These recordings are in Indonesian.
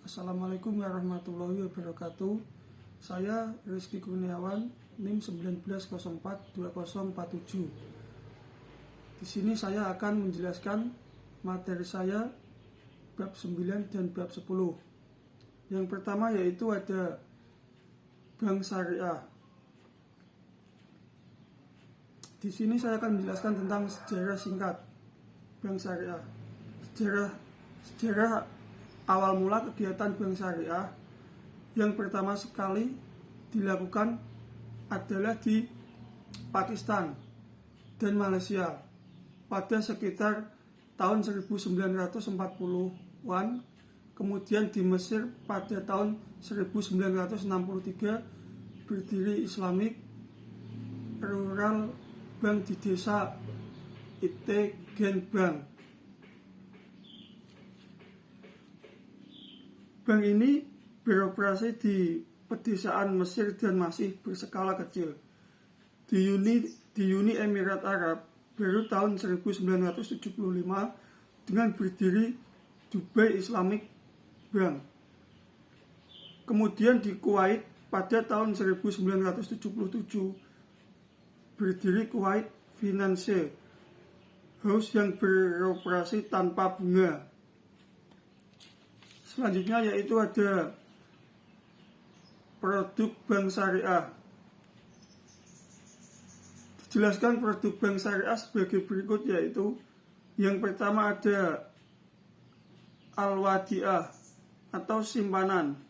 Assalamualaikum warahmatullahi wabarakatuh. Saya Rizky Kurniawan, NIM 19042047. Di sini saya akan menjelaskan materi saya bab 9 dan bab 10. Yang pertama yaitu ada bank syariah. Di sini saya akan menjelaskan tentang sejarah singkat bank syariah. Sejarah awal mula kegiatan bank syariah yang pertama sekali dilakukan adalah di Pakistan dan Malaysia pada sekitar tahun 1940-an, kemudian di Mesir pada tahun 1963 berdiri Islamic Rural Bank di desa Ite-Gen Bank. Bank ini beroperasi di pedesaan Mesir dan masih berskala kecil. Di Uni Emirat Arab baru tahun 1975 dengan berdiri Dubai Islamic Bank. Kemudian di Kuwait pada tahun 1977 berdiri Kuwait Finance House yang beroperasi tanpa bunga. Selanjutnya yaitu ada produk bank syariah. Dijelaskan produk bank syariah sebagai berikut, yaitu yang pertama ada al-wadi'ah atau simpanan.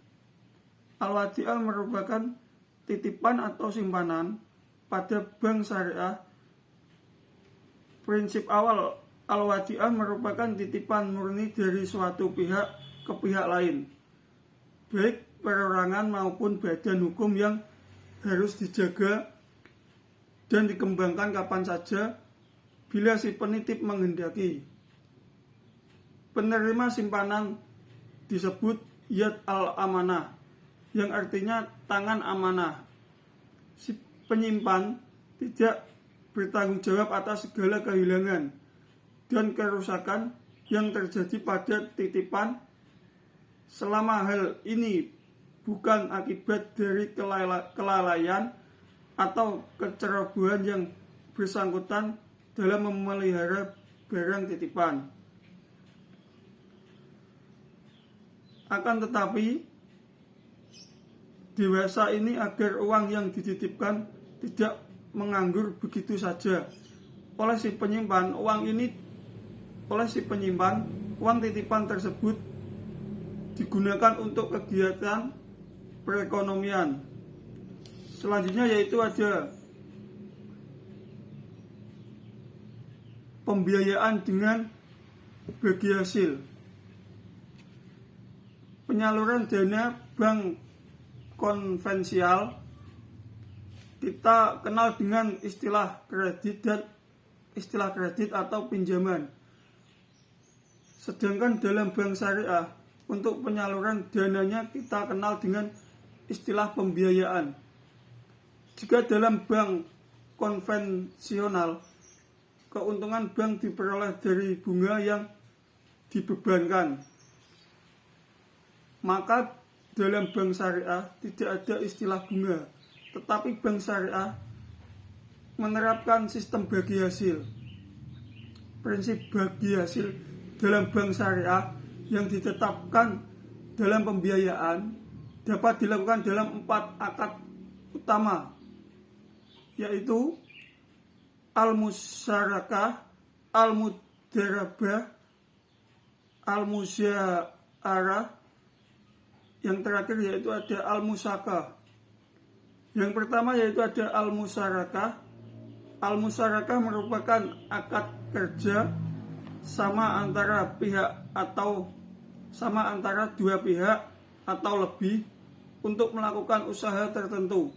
Al-wadi'ah merupakan titipan atau simpanan pada bank syariah. Prinsip awal al-wadi'ah merupakan titipan murni dari suatu pihak ke pihak lain, baik perorangan maupun badan hukum, yang harus dijaga dan dikembangkan kapan saja bila si penitip menghendaki. Penerima simpanan disebut yad al-amanah, yang artinya tangan amanah. Si penyimpan tidak bertanggung jawab atas segala kehilangan dan kerusakan yang terjadi pada titipan selama hal ini bukan akibat dari kelalaian atau kecerobohan yang bersangkutan dalam memelihara barang titipan. Akan tetapi, dewasa ini agar uang yang dititipkan tidak menganggur begitu saja oleh si penyimpan. Uang titipan tersebut digunakan untuk kegiatan perekonomian. Selanjutnya yaitu ada pembiayaan dengan bagi hasil. Penyaluran dana bank konvensional kita kenal dengan istilah kredit atau pinjaman. Sedangkan dalam bank syariah, untuk penyaluran dananya kita kenal dengan istilah pembiayaan. Jika dalam bank konvensional, keuntungan bank diperoleh dari bunga yang dibebankan, maka dalam bank syariah tidak ada istilah bunga, tetapi bank syariah menerapkan sistem bagi hasil. Prinsip bagi hasil dalam bank syariah yang ditetapkan dalam pembiayaan dapat dilakukan dalam 4 akad utama, yaitu al-musyarakah, al-mudarabah, al-musyarah, yang terakhir yaitu ada al-musakah. Yang pertama yaitu ada al-musyarakah. Al-musyarakah merupakan akad kerja sama antara dua pihak atau lebih untuk melakukan usaha tertentu.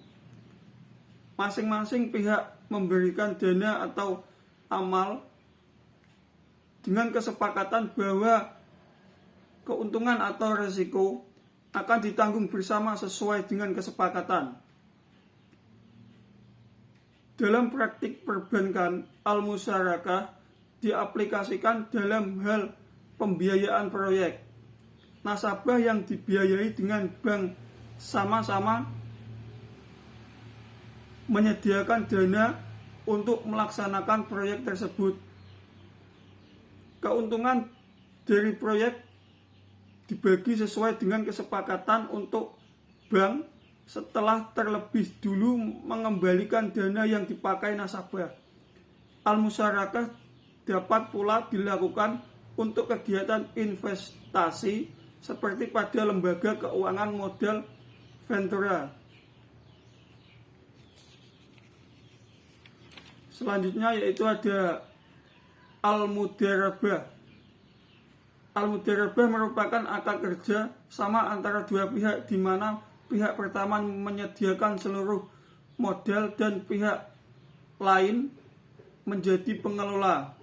Masing-masing pihak memberikan dana atau amal dengan kesepakatan bahwa keuntungan atau resiko akan ditanggung bersama sesuai dengan kesepakatan. Dalam praktik perbankan, al-musyarakah diaplikasikan dalam hal pembiayaan proyek. nasabah yang dibiayai dengan bank sama-sama menyediakan dana untuk melaksanakan proyek tersebut. Keuntungan dari proyek dibagi sesuai dengan kesepakatan untuk bank setelah terlebih dulu mengembalikan dana yang dipakai nasabah. Al-musyarakah dapat pula dilakukan untuk kegiatan investasi seperti pada lembaga keuangan model ventura. Selanjutnya yaitu ada al-mudarabah. Al-mudarabah merupakan akad kerja sama antara dua pihak di mana pihak pertama menyediakan seluruh modal dan pihak lain menjadi pengelola.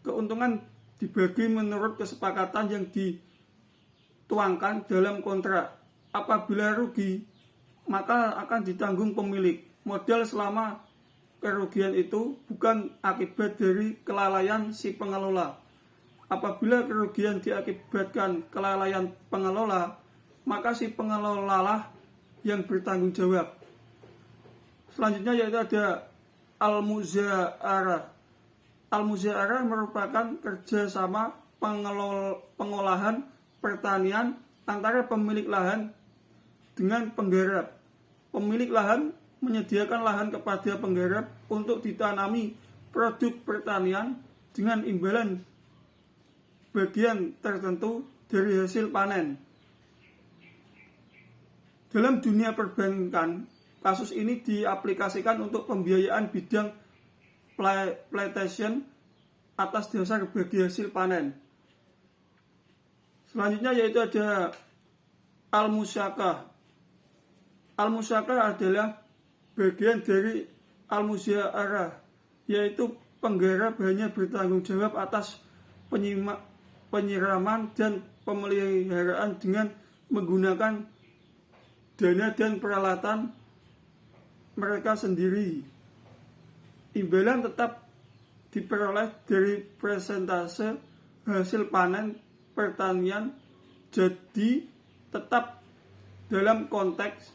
Keuntungan dibagi menurut kesepakatan yang dituangkan dalam kontrak. Apabila rugi, maka akan ditanggung pemilik modal selama kerugian itu bukan akibat dari kelalaian si pengelola. Apabila kerugian diakibatkan kelalaian pengelola, maka si pengelolalah yang bertanggung jawab. Selanjutnya yaitu ada al-muza'arah. Al-muza'arah merupakan kerjasama pengolahan pertanian antara pemilik lahan dengan penggarap. Pemilik lahan menyediakan lahan kepada penggarap untuk ditanami produk pertanian dengan imbalan bagian tertentu dari hasil panen. Dalam dunia perbankan, kasus ini diaplikasikan untuk pembiayaan bidang plantation atas dasar bagi hasil panen. Selanjutnya yaitu ada al-musyakah. Al-musyakah adalah bagian dari al-muza'arah, yaitu penggarap hanya bertanggung jawab atas penyiraman dan pemeliharaan dengan menggunakan dana dan peralatan mereka sendiri. Imbalan tetap diperoleh dari persentase hasil panen pertanian, jadi tetap dalam konteks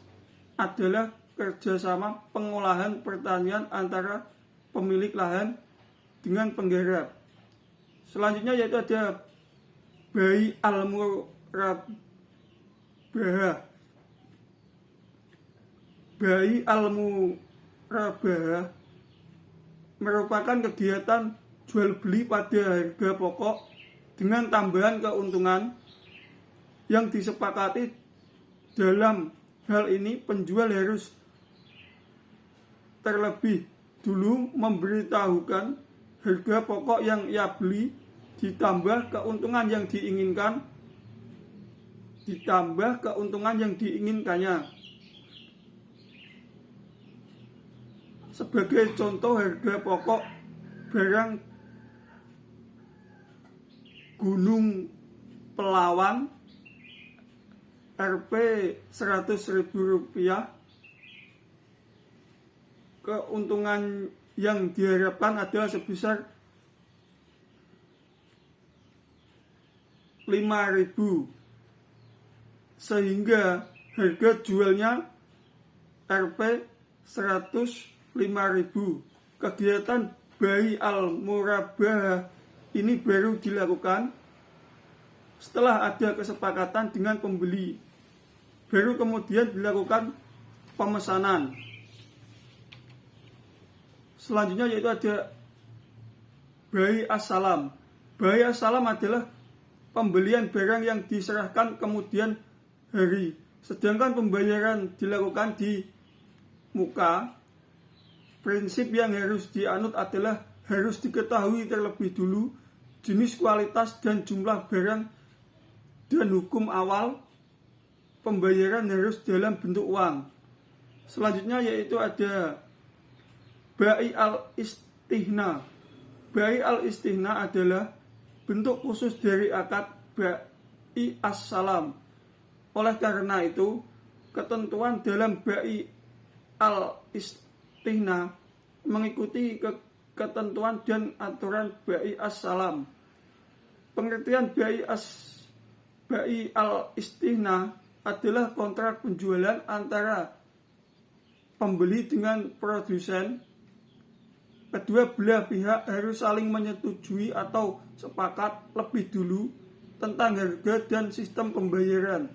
adalah kerjasama pengolahan pertanian antara pemilik lahan dengan penggarap. Selanjutnya yaitu ada bai al-murabahah. Bai al-murabahah merupakan kegiatan jual beli pada harga pokok dengan tambahan keuntungan yang disepakati. Dalam hal ini penjual harus terlebih dulu memberitahukan harga pokok yang ia beli ditambah keuntungan yang diinginkannya. Sebagai contoh, harga pokok barang Gunung Pelawan Rp 100.000, keuntungan yang diharapkan adalah sebesar 5.000, sehingga harga jualnya Rp 105.000. Kegiatan bai al-murabahah ini baru dilakukan setelah ada kesepakatan dengan pembeli. Baru kemudian dilakukan pemesanan. Selanjutnya yaitu ada bai as-salam. Bai as-salam adalah pembelian barang yang diserahkan kemudian hari, sedangkan pembayaran dilakukan di muka. Prinsip yang harus dianut adalah harus diketahui terlebih dulu jenis, kualitas, dan jumlah barang, dan hukum awal pembayaran harus dalam bentuk uang. Selanjutnya yaitu ada bai al-istihna. Bai al-istihna adalah bentuk khusus dari akad bai as-salam. Oleh karena itu, ketentuan dalam bai al-istihna mengikuti ketentuan dan aturan bai as-salam. Pengertian bai Bai al-istihna adalah kontrak penjualan antara pembeli dengan produsen. Kedua belah pihak harus saling menyetujui atau sepakat lebih dulu tentang harga dan sistem pembayaran.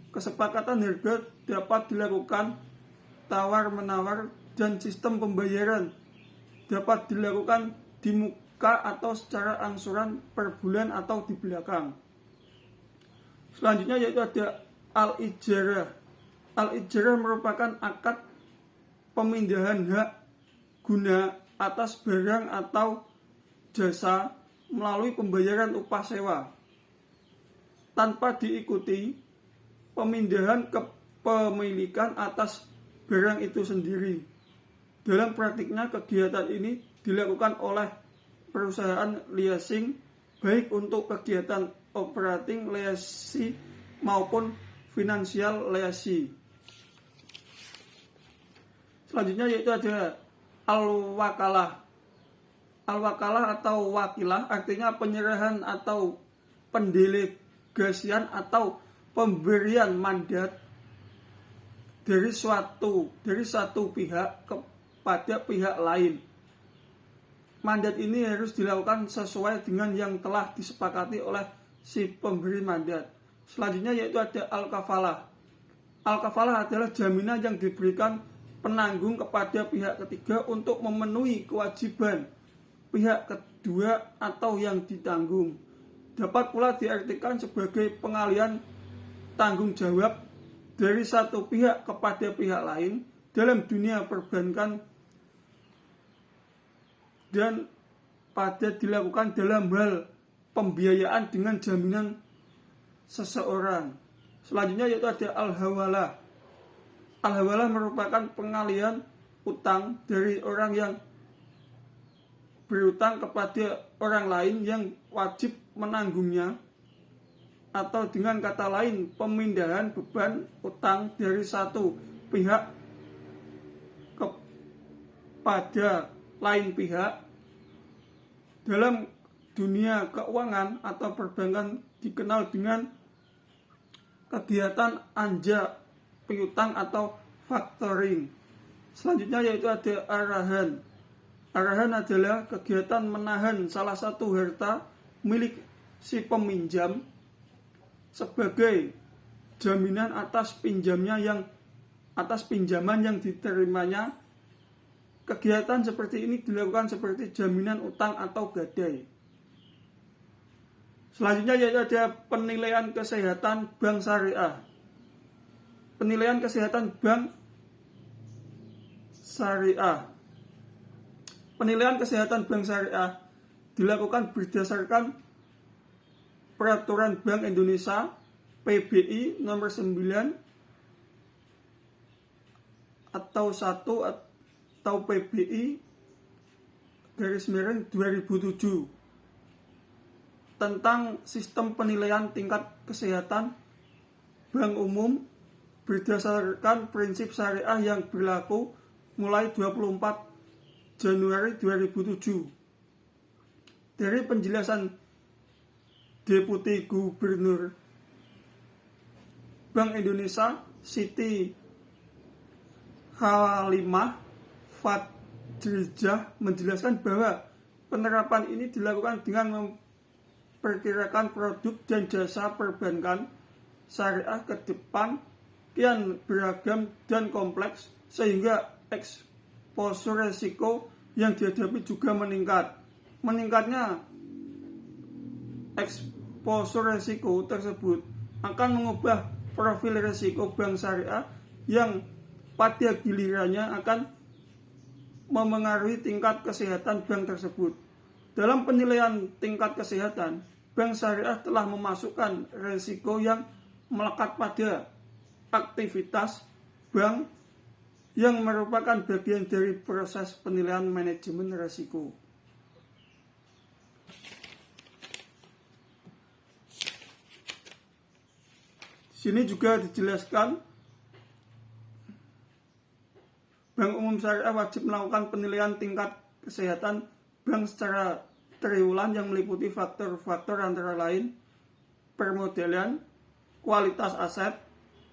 Kesepakatan harga dapat dilakukan tawar-menawar dan sistem pembayaran dapat dilakukan di muka atau secara angsuran per bulan atau di belakang. Selanjutnya yaitu ada al-ijarah. Al-ijarah merupakan akad pemindahan hak guna atas barang atau jasa melalui pembayaran upah sewa tanpa diikuti pemindahan kepemilikan atas barang itu sendiri. Dalam praktiknya kegiatan ini dilakukan oleh perusahaan leasing baik untuk kegiatan operating leasing maupun financial leasing. Selanjutnya yaitu ada al-wakalah. Al-wakalah atau wakilah artinya penyerahan atau pendelegasian atau pemberian mandat dari satu pihak kepada pihak lain. Mandat ini harus dilakukan sesuai dengan yang telah disepakati oleh si pemberi mandat. Selanjutnya yaitu ada al-kafalah. Al-kafalah adalah jaminan yang diberikan penanggung kepada pihak ketiga untuk memenuhi kewajiban pihak kedua atau yang ditanggung. Dapat pula diartikan sebagai pengalihan tanggung jawab dari satu pihak kepada pihak lain dalam dunia perbankan dan pada dilakukan dalam hal pembiayaan dengan jaminan seseorang. Selanjutnya yaitu ada al-hawalah. Al-hawalah merupakan pengalihan utang dari orang yang berutang kepada orang lain yang wajib menanggungnya, atau dengan kata lain pemindahan beban utang dari satu pihak kepada lain pihak. Dalam dunia keuangan atau perbankan dikenal dengan kegiatan anja piutang atau factoring. Selanjutnya yaitu ada arahan. Arahan adalah kegiatan menahan salah satu harta milik si peminjam sebagai jaminan atas pinjaman yang diterimanya. Kegiatan seperti ini dilakukan seperti jaminan utang atau gadai. Selanjutnya yaitu ada penilaian kesehatan bank syariah. Penilaian kesehatan bank syariah. Penilaian kesehatan bank syariah dilakukan berdasarkan Peraturan Bank Indonesia PBI nomor 9 atau 1 atau PBI /2007 tentang sistem penilaian tingkat kesehatan bank umum berdasarkan prinsip syariah yang berlaku mulai 24 Januari 2007. Dari penjelasan Deputi Gubernur Bank Indonesia Siti Khalimah Fadrijah menjelaskan bahwa penerapan ini dilakukan dengan memperkirakan produk dan jasa perbankan syariah ke depan kian beragam dan kompleks sehingga eksposur resiko yang dihadapi juga meningkat. Meningkatnya eksposur resiko tersebut akan mengubah profil resiko bank syariah yang pada gilirannya akan memengaruhi tingkat kesehatan bank tersebut. Dalam penilaian tingkat kesehatan, bank syariah telah memasukkan resiko yang melekat pada aktivitas bank yang merupakan bagian dari proses penilaian manajemen resiko. Sini juga dijelaskan Bank Umum Syariah wajib melakukan penilaian tingkat kesehatan bank secara triwulan yang meliputi faktor-faktor antara lain permodalan, kualitas aset,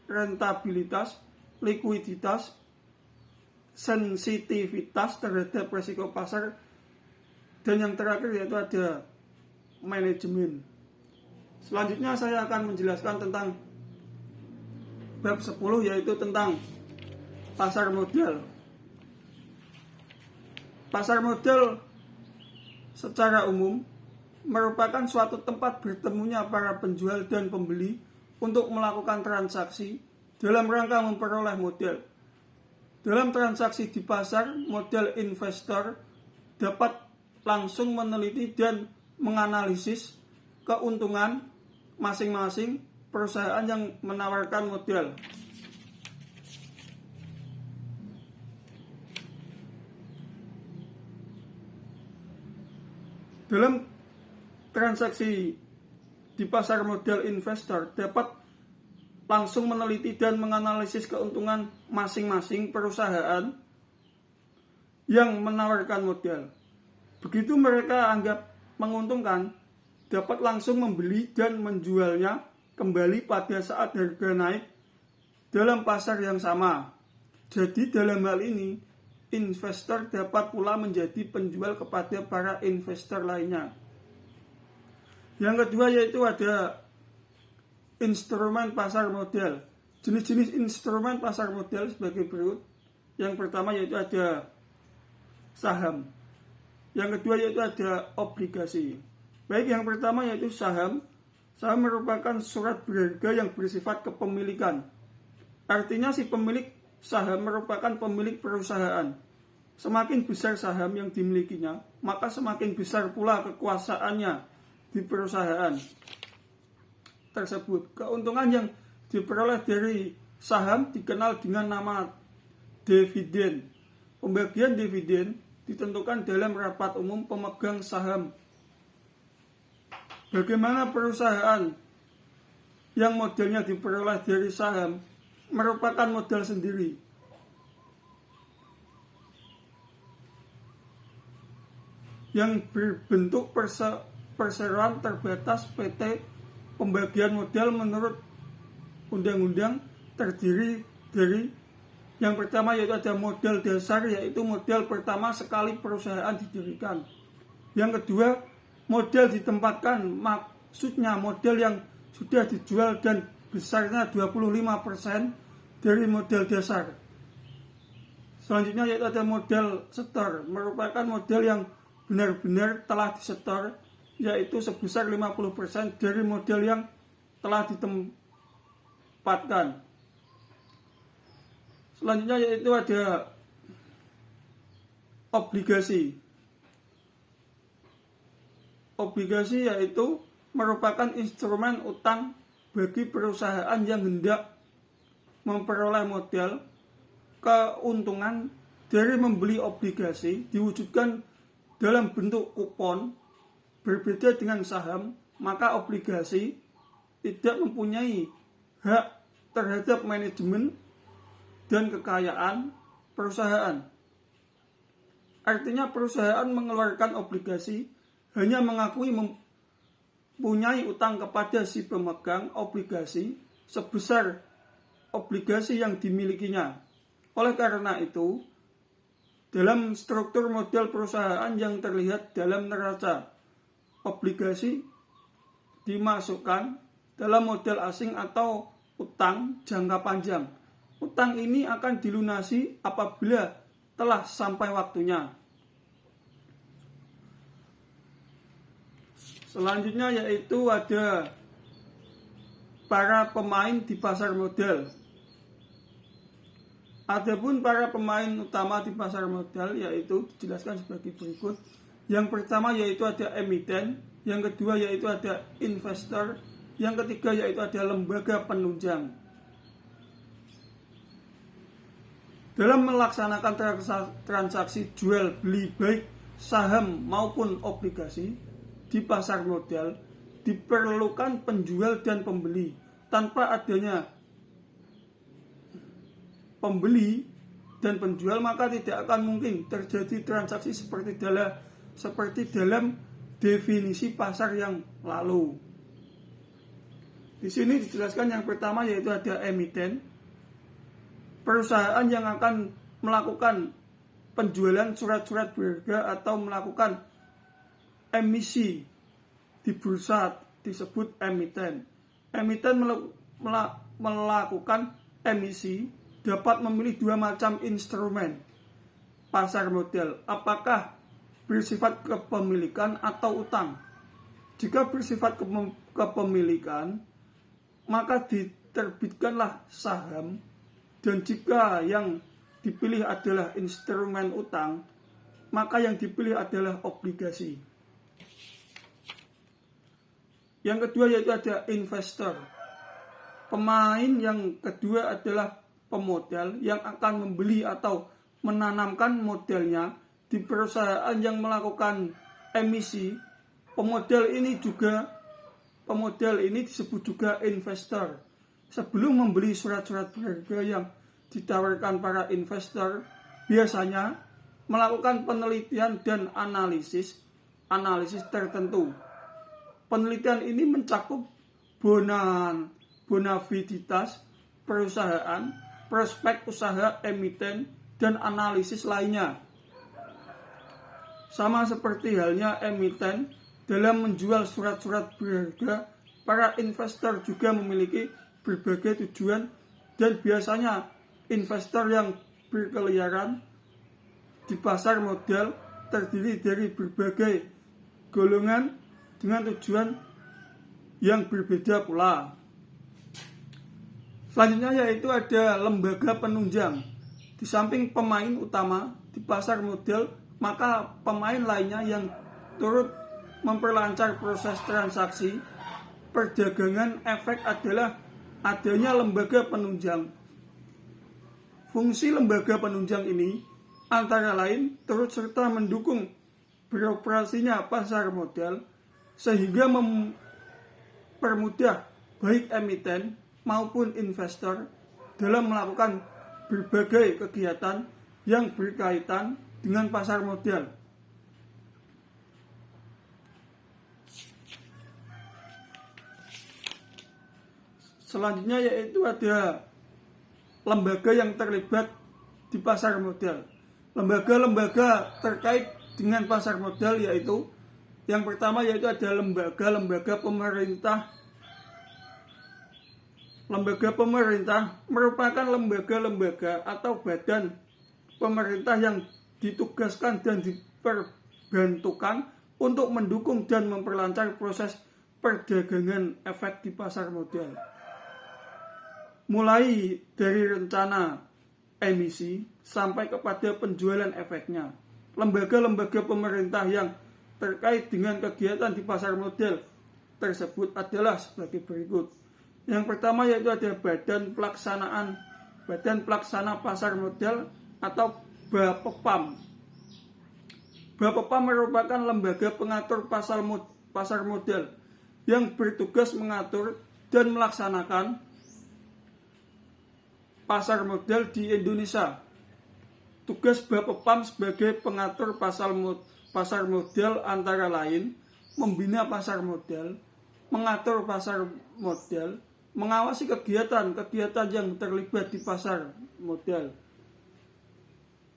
rentabilitas, likuiditas, sensitivitas terhadap risiko pasar, dan yang terakhir yaitu ada manajemen. Selanjutnya saya akan menjelaskan tentang bab 10, yaitu tentang pasar modal. Pasar modal secara umum merupakan suatu tempat bertemunya para penjual dan pembeli untuk melakukan transaksi dalam rangka memperoleh modal. Dalam transaksi di pasar, modal investor dapat langsung meneliti dan menganalisis keuntungan masing-masing perusahaan yang menawarkan modal. Dalam transaksi di pasar modal, investor dapat langsung meneliti dan menganalisis keuntungan masing-masing perusahaan yang menawarkan modal. Begitu mereka anggap menguntungkan, dapat langsung membeli dan menjualnya kembali pada saat harga naik dalam pasar yang sama. Jadi dalam hal ini, investor dapat pula menjadi penjual kepada para investor lainnya. Yang kedua yaitu ada instrumen pasar modal. Jenis-jenis instrumen pasar modal sebagai berikut. Yang pertama yaitu ada saham. Yang kedua yaitu ada obligasi. Baik, yang pertama yaitu saham. Saham merupakan surat berharga yang bersifat kepemilikan. Artinya si pemilik saham merupakan pemilik perusahaan. Semakin besar saham yang dimilikinya, maka semakin besar pula kekuasaannya di perusahaan tersebut. Keuntungan yang diperoleh dari saham dikenal dengan nama dividen. Pembagian dividen ditentukan dalam rapat umum pemegang saham. Bagaimana perusahaan yang modalnya diperoleh dari saham merupakan modal sendiri. Yang berbentuk perseroan terbatas PT, pembagian modal menurut undang-undang terdiri dari yang pertama yaitu ada modal dasar, yaitu modal pertama sekali perusahaan didirikan. Yang kedua, modal ditempatkan, maksudnya modal yang sudah dijual dan besarnya 25% dari modal dasar. Selanjutnya yaitu ada modal setor, merupakan modal yang benar-benar telah disetor, yaitu sebesar 50% dari modal yang telah ditempatkan. Selanjutnya yaitu ada obligasi. Obligasi yaitu merupakan instrumen utang bagi perusahaan yang hendak memperoleh modal. Keuntungan dari membeli obligasi diwujudkan dalam bentuk kupon. Berbeda dengan saham, maka obligasi tidak mempunyai hak terhadap manajemen dan kekayaan perusahaan. Artinya perusahaan mengeluarkan obligasi hanya mengakui mempunyai utang kepada si pemegang obligasi sebesar obligasi yang dimilikinya. Oleh karena itu, dalam struktur modal perusahaan yang terlihat dalam neraca, obligasi dimasukkan dalam modal asing atau utang jangka panjang. Utang ini akan dilunasi apabila telah sampai waktunya. Selanjutnya yaitu ada para pemain di pasar modal. Adapun para pemain utama di pasar modal yaitu dijelaskan sebagai berikut. Yang pertama yaitu ada emiten, yang kedua yaitu ada investor, yang ketiga yaitu ada lembaga penunjang. Dalam melaksanakan transaksi jual beli baik saham maupun obligasi di pasar modal diperlukan penjual dan pembeli. Tanpa adanya pembeli dan penjual maka tidak akan mungkin terjadi transaksi seperti dalam definisi pasar yang lalu. Di sini dijelaskan yang pertama yaitu ada emiten, perusahaan yang akan melakukan penjualan surat-surat berharga atau melakukan emisi di bursa disebut emiten. Emiten melakukan emisi dapat memilih dua macam instrumen pasar modal, apakah bersifat kepemilikan atau utang. Jika bersifat kepemilikan, maka diterbitkanlah saham, dan jika yang dipilih adalah instrumen utang, maka yang dipilih adalah obligasi. Yang kedua yaitu ada investor. Pemain yang kedua adalah pemodal yang akan membeli atau menanamkan modalnya di perusahaan yang melakukan emisi. Pemodal ini disebut juga investor. Sebelum membeli surat-surat berharga yang ditawarkan para investor, biasanya melakukan penelitian dan analisis tertentu. Penelitian ini mencakup bonaviditas perusahaan, prospek usaha emiten, dan analisis lainnya. Sama seperti halnya emiten dalam menjual surat-surat berharga, para investor juga memiliki berbagai tujuan, dan biasanya investor yang berkeliaran di pasar modal terdiri dari berbagai golongan dengan tujuan yang berbeda pula. Selanjutnya yaitu ada lembaga penunjang. Di samping pemain utama di pasar modal, maka pemain lainnya yang turut memperlancar proses transaksi perdagangan efek adalah adanya lembaga penunjang. Fungsi lembaga penunjang ini antara lain turut serta mendukung beroperasinya pasar modal, sehingga mempermudah baik emiten maupun investor dalam melakukan berbagai kegiatan yang berkaitan dengan pasar modal. Selanjutnya yaitu ada lembaga yang terlibat di pasar modal. Lembaga-lembaga terkait dengan pasar modal yaitu yang pertama yaitu ada lembaga pemerintah. Lembaga pemerintah merupakan lembaga-lembaga atau badan pemerintah yang ditugaskan dan diperbantukan untuk mendukung dan memperlancar proses perdagangan efek di pasar modal. Mulai dari rencana emisi sampai kepada penjualan efeknya. Lembaga-lembaga pemerintah yang terkait dengan kegiatan di pasar modal tersebut adalah sebagai berikut. Yang pertama yaitu ada Badan Pelaksana Pasar Modal atau BAPEPAM. BAPEPAM merupakan lembaga pengatur pasar modal yang bertugas mengatur dan melaksanakan pasar modal di Indonesia. Tugas BAPEPAM sebagai pengatur pasar modal antara lain membina pasar modal, mengatur pasar modal, mengawasi kegiatan yang terlibat di pasar modal.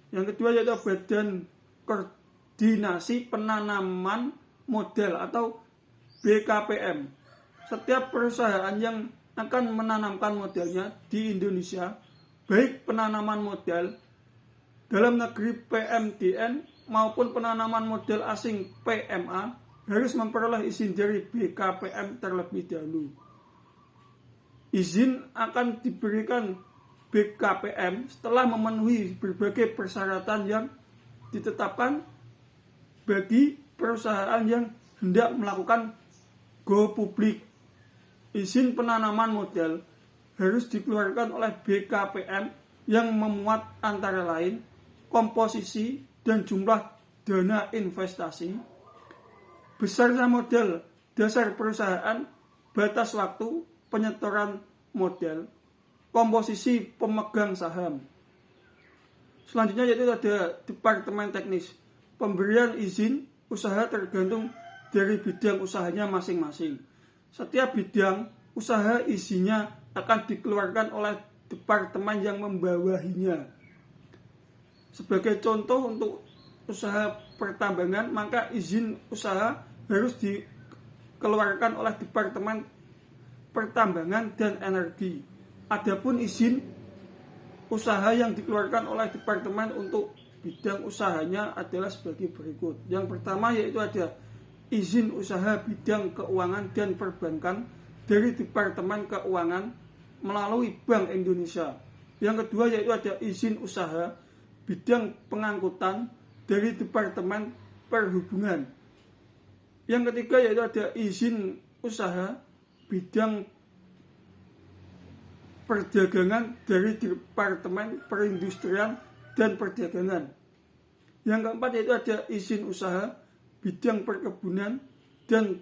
Yang kedua yaitu Badan Koordinasi Penanaman Modal atau BKPM. Setiap perusahaan yang akan menanamkan modalnya di Indonesia, baik penanaman modal dalam negeri PMDN maupun penanaman modal asing PMA, harus memperoleh izin dari BKPM terlebih dahulu. Izin akan diberikan BKPM setelah memenuhi berbagai persyaratan yang ditetapkan bagi perusahaan yang hendak melakukan go public. Izin penanaman modal harus dikeluarkan oleh BKPM yang memuat antara lain komposisi dan jumlah dana investasi, besarnya modal dasar perusahaan, batas waktu penyetoran modal, komposisi pemegang saham. Selanjutnya yaitu ada Departemen Teknis. Pemberian izin usaha tergantung dari bidang usahanya masing-masing. Setiap bidang usaha izinnya akan dikeluarkan oleh departemen yang membawahinya. Sebagai contoh, untuk usaha pertambangan, maka izin usaha harus dikeluarkan oleh Departemen Pertambangan dan Energi. Adapun izin usaha yang dikeluarkan oleh departemen untuk bidang usahanya adalah sebagai berikut. Yang pertama yaitu ada izin usaha bidang keuangan dan perbankan dari Departemen Keuangan melalui Bank Indonesia. Yang kedua yaitu ada izin usaha bidang pengangkutan dari Departemen Perhubungan. Yang ketiga yaitu ada izin usaha bidang perdagangan dari Departemen Perindustrian dan Perdagangan. Yang keempat yaitu ada izin usaha bidang perkebunan dan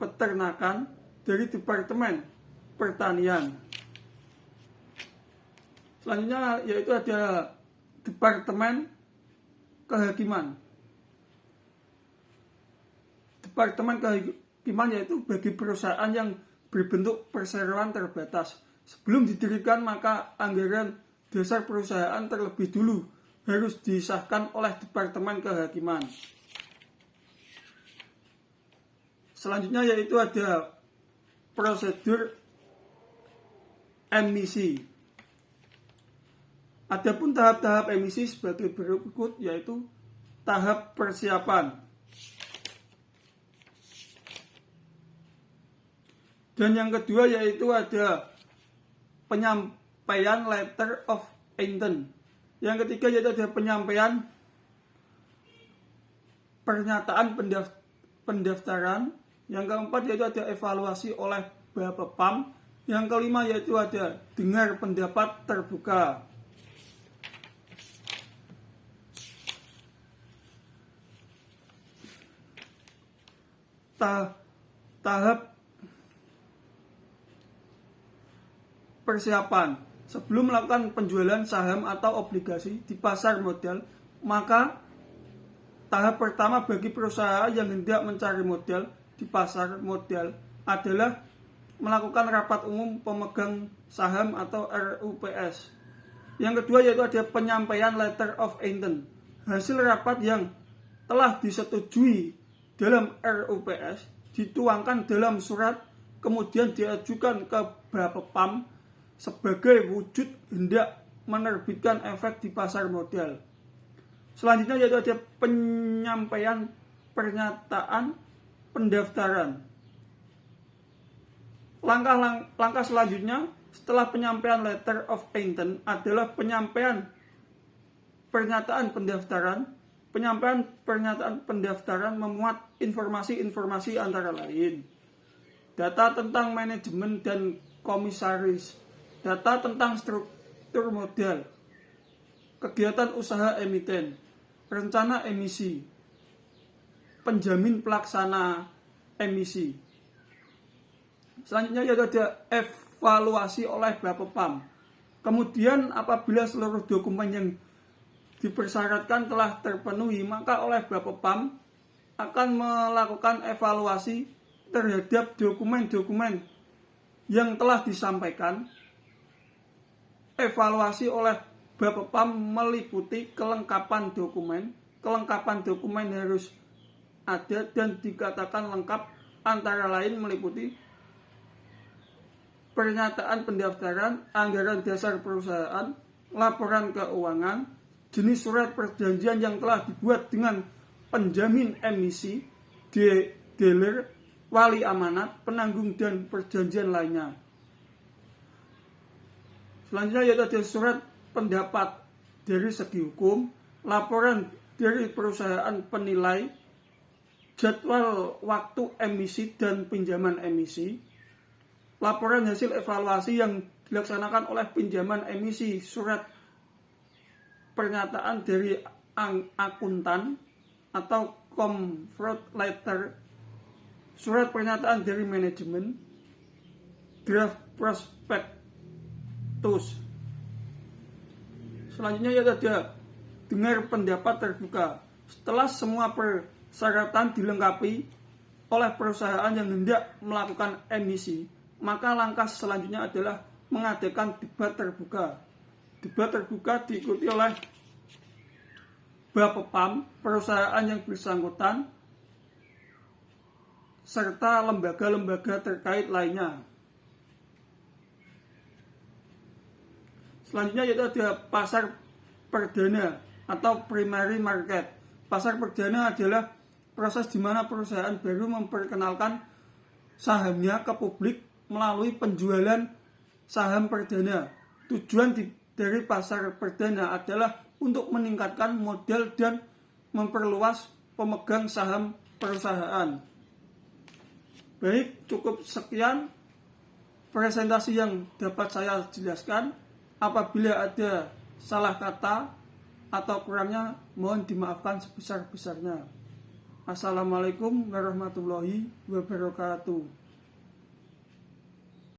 peternakan dari Departemen Pertanian. Selanjutnya yaitu ada Departemen Kehakiman. Departemen Kehakiman yaitu bagi perusahaan yang berbentuk perseroan terbatas. Sebelum didirikan, maka anggaran dasar perusahaan terlebih dulu harus disahkan oleh Departemen Kehakiman. Selanjutnya yaitu ada prosedur emisi. Adapun tahap-tahap emisi sebagai berikut yaitu tahap persiapan. Dan yang kedua yaitu ada penyampaian letter of intent. Yang ketiga yaitu ada penyampaian pernyataan pendaftaran. Yang keempat yaitu ada evaluasi oleh Bapepam. Yang kelima yaitu ada dengar pendapat terbuka. Tahap persiapan. Sebelum melakukan penjualan saham atau obligasi di pasar modal, maka tahap pertama bagi perusahaan yang hendak mencari modal di pasar modal adalah melakukan rapat umum pemegang saham atau RUPS. Yang kedua yaitu ada penyampaian letter of intent. Hasil rapat yang telah disetujui dalam RUPS dituangkan dalam surat, kemudian diajukan ke Bapepam sebagai wujud hendak menerbitkan efek di pasar modal. Selanjutnya yaitu ada penyampaian pernyataan pendaftaran. Langkah selanjutnya setelah penyampaian letter of intent adalah penyampaian pernyataan pendaftaran. Penyampaian pernyataan pendaftaran memuat informasi-informasi antara lain data tentang manajemen dan komisaris, data tentang struktur modal, kegiatan usaha emiten, rencana emisi, penjamin pelaksana emisi. Selanjutnya yaitu ada evaluasi oleh Bapepam. Kemudian apabila seluruh dokumen yang dipersyaratkan telah terpenuhi, maka oleh Bapepam akan melakukan evaluasi terhadap dokumen-dokumen yang telah disampaikan. Evaluasi oleh Bapepam meliputi kelengkapan dokumen. Kelengkapan dokumen harus ada dan dikatakan lengkap, antara lain meliputi pernyataan pendaftaran, anggaran dasar perusahaan, laporan keuangan, jenis surat perjanjian yang telah dibuat dengan penjamin emisi, dealer, wali amanat, penanggung dan perjanjian lainnya. Selanjutnya yaitu ada surat pendapat dari segi hukum, laporan dari perusahaan penilai, jadwal waktu emisi dan pinjaman emisi, laporan hasil evaluasi yang dilaksanakan oleh pinjaman emisi, surat pernyataan dari akuntan atau comfort letter, surat pernyataan dari manajemen, draft prospektus. Selanjutnya yaitu ada dengar pendapat terbuka. Setelah semua persyaratan dilengkapi oleh perusahaan yang hendak melakukan emisi, maka langkah selanjutnya adalah mengadakan debat terbuka. Debat terbuka diikuti oleh Bapepam, perusahaan yang bersangkutan, serta lembaga-lembaga terkait lainnya. Selanjutnya yaitu ada pasar perdana atau primary market. Pasar perdana adalah proses di mana perusahaan baru memperkenalkan sahamnya ke publik melalui penjualan saham perdana. Tujuan dari pasar perdana adalah untuk meningkatkan modal dan memperluas pemegang saham perusahaan. Baik, cukup sekian presentasi yang dapat saya jelaskan. Apabila ada salah kata atau kurangnya, mohon dimaafkan sebesar-besarnya. Assalamualaikum warahmatullahi wabarakatuh.